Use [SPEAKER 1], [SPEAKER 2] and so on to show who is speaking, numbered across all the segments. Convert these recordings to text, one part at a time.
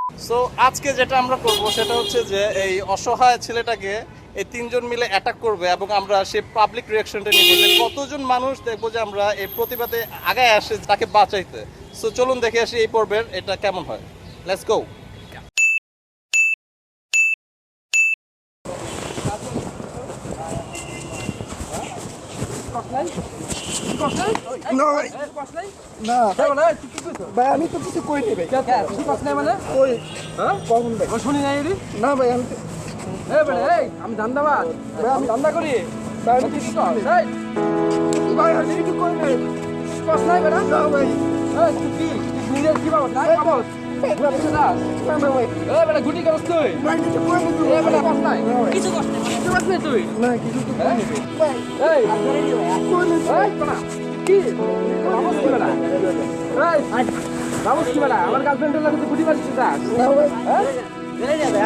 [SPEAKER 1] So আজকে যেটা আমরা করব সেটা হচ্ছে যে এই অসহায় ছেলেটাকে এই তিনজন মিলে অ্যাটাক করবে এবং আমরা সেই পাবলিক রিয়াকশনটা নিব যে কতজন মানুষ দেখবো যে আমরা এই প্রতিবাদে আগায় আসে তাকে বাঁচাইতে। সো চলুন দেখে আসি এই পর্বের এটা কেমন হয়। Let's go.
[SPEAKER 2] না ভাই আমি তো কিছু কই নি ভাই ওই কখন ভাই
[SPEAKER 3] শুনি নাই রে
[SPEAKER 2] না ভাই আমি
[SPEAKER 3] আমি ধান্দাবাদ আমি ধান্দা করি
[SPEAKER 2] ভাই আমি কিছু কই নি ভাই আমি কিছু কই নি
[SPEAKER 3] কষ্ট নাই বেটা
[SPEAKER 2] না ভাই
[SPEAKER 3] তুই কি নিজের কি বাবদ নাই বাবদ
[SPEAKER 2] না ভাই
[SPEAKER 3] বেটা গুটি করছ তুই
[SPEAKER 2] ভাই কিছু কই নি
[SPEAKER 3] বেটা কষ্ট নাই
[SPEAKER 4] কিছু কষ্ট নেই
[SPEAKER 3] কিছু কষ্ট নাই তুই
[SPEAKER 2] না কিছু তো কই নি ভাই
[SPEAKER 3] এই
[SPEAKER 2] কই নি
[SPEAKER 3] বেটা কি বাবদ কি বেটা এই বাবদ কি বেটা আমার গার্লফ্রেন্ডের লাগে তুই গুটি মারছিস যাস
[SPEAKER 2] না ভাই
[SPEAKER 4] চলে যাবে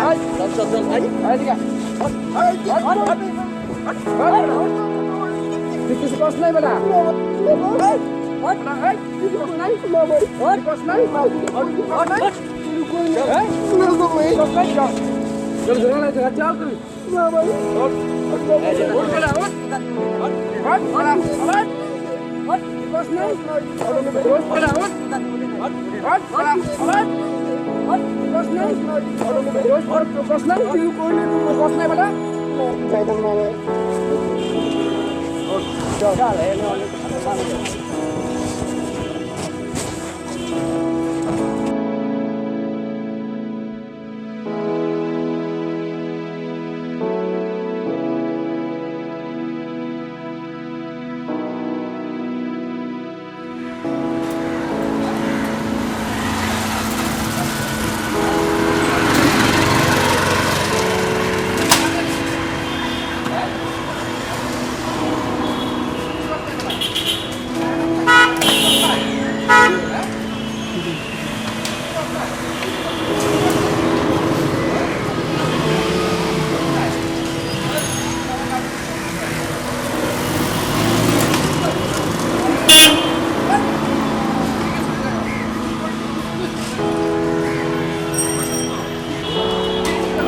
[SPEAKER 3] এদিকে তুই কিছু কষ্ট নাই বেটা কিছু কষ্ট নাই কষ্ট নাই চল চল চল তুই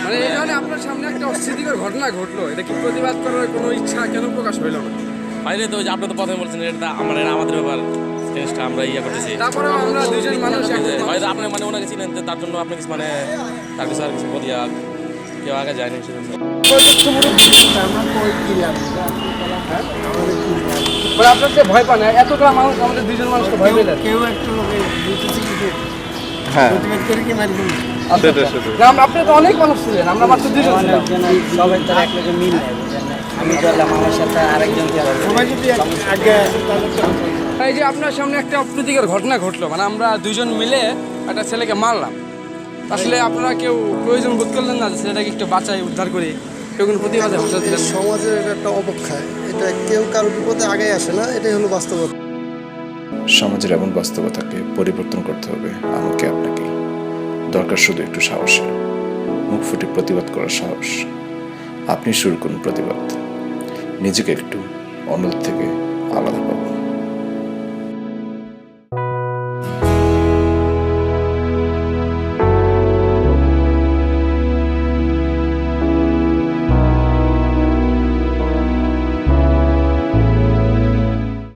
[SPEAKER 3] মানে এই ধরনের আপনার সামনে একটা অস্থিতিকর ঘটনা ঘটলো, এটা কি প্রতিবাদ করার কোনো ইচ্ছা কেন প্রকাশ হইল না?
[SPEAKER 5] বাইরে তো যে আপনি তো প্রথমে বলছেন এটা আমাদের ব্যাপার, জিনিসটা আমরা করতেছি।
[SPEAKER 3] তারপরেও আমরা দুজন মানুষ
[SPEAKER 5] হয়তো আপনি মানে ওনাকে চিনেন, তার জন্য আপনি কিছু মানে তার কিছু আর কিছু বলিয়া কেউ আগে যায়নি সেজন্য।
[SPEAKER 3] মানে আপনার যে ভয় পান, এতটা মানুষ আমাদের দুজন মানুষকে ভয় পেলেন
[SPEAKER 2] কেউ একটু
[SPEAKER 1] হ্যাঁ
[SPEAKER 2] প্রতিবাদ করে কি মারি
[SPEAKER 3] আপনি তো অনেক মানুষ ছিলেন, আমরা মাত্র দুজন ছিলাম।
[SPEAKER 4] সবাই তার একজন মিল নেই, আমি চললাম আমার সাথে আরেকজন
[SPEAKER 2] সবাই যদি আগে
[SPEAKER 3] এই যে আপনার সামনে একটা অপ্রীতিকর ঘটনা ঘটলো, মানে আমরা দুজন মিলে একটা ছেলেকে মারলাম। আসলে আপনারা কেউ প্রয়োজন বোধ করলেন না যে ছেলেটাকে একটু বাঁচাই উদ্ধার করি, কেউ কোনো প্রতিবাদে ভাষা দিলেন না?
[SPEAKER 2] সমাজের এটা একটা অবক্ষয়, এটা কেউ কারো বিপদে আগে আসে না, এটাই হলো বাস্তবতা।
[SPEAKER 6] সমাজের এমন বাস্তবতাকে পরিবর্তন করতে হবে আমাকে আপনাকে। দরকার শুধু একটু সাহসের, মুখ ফুটে প্রতিবাদ করার সাহস। আপনি শুরু করুন প্রতিবাদ, নিজেকে একটু অন্যদের থেকে আলাদা পাবেন।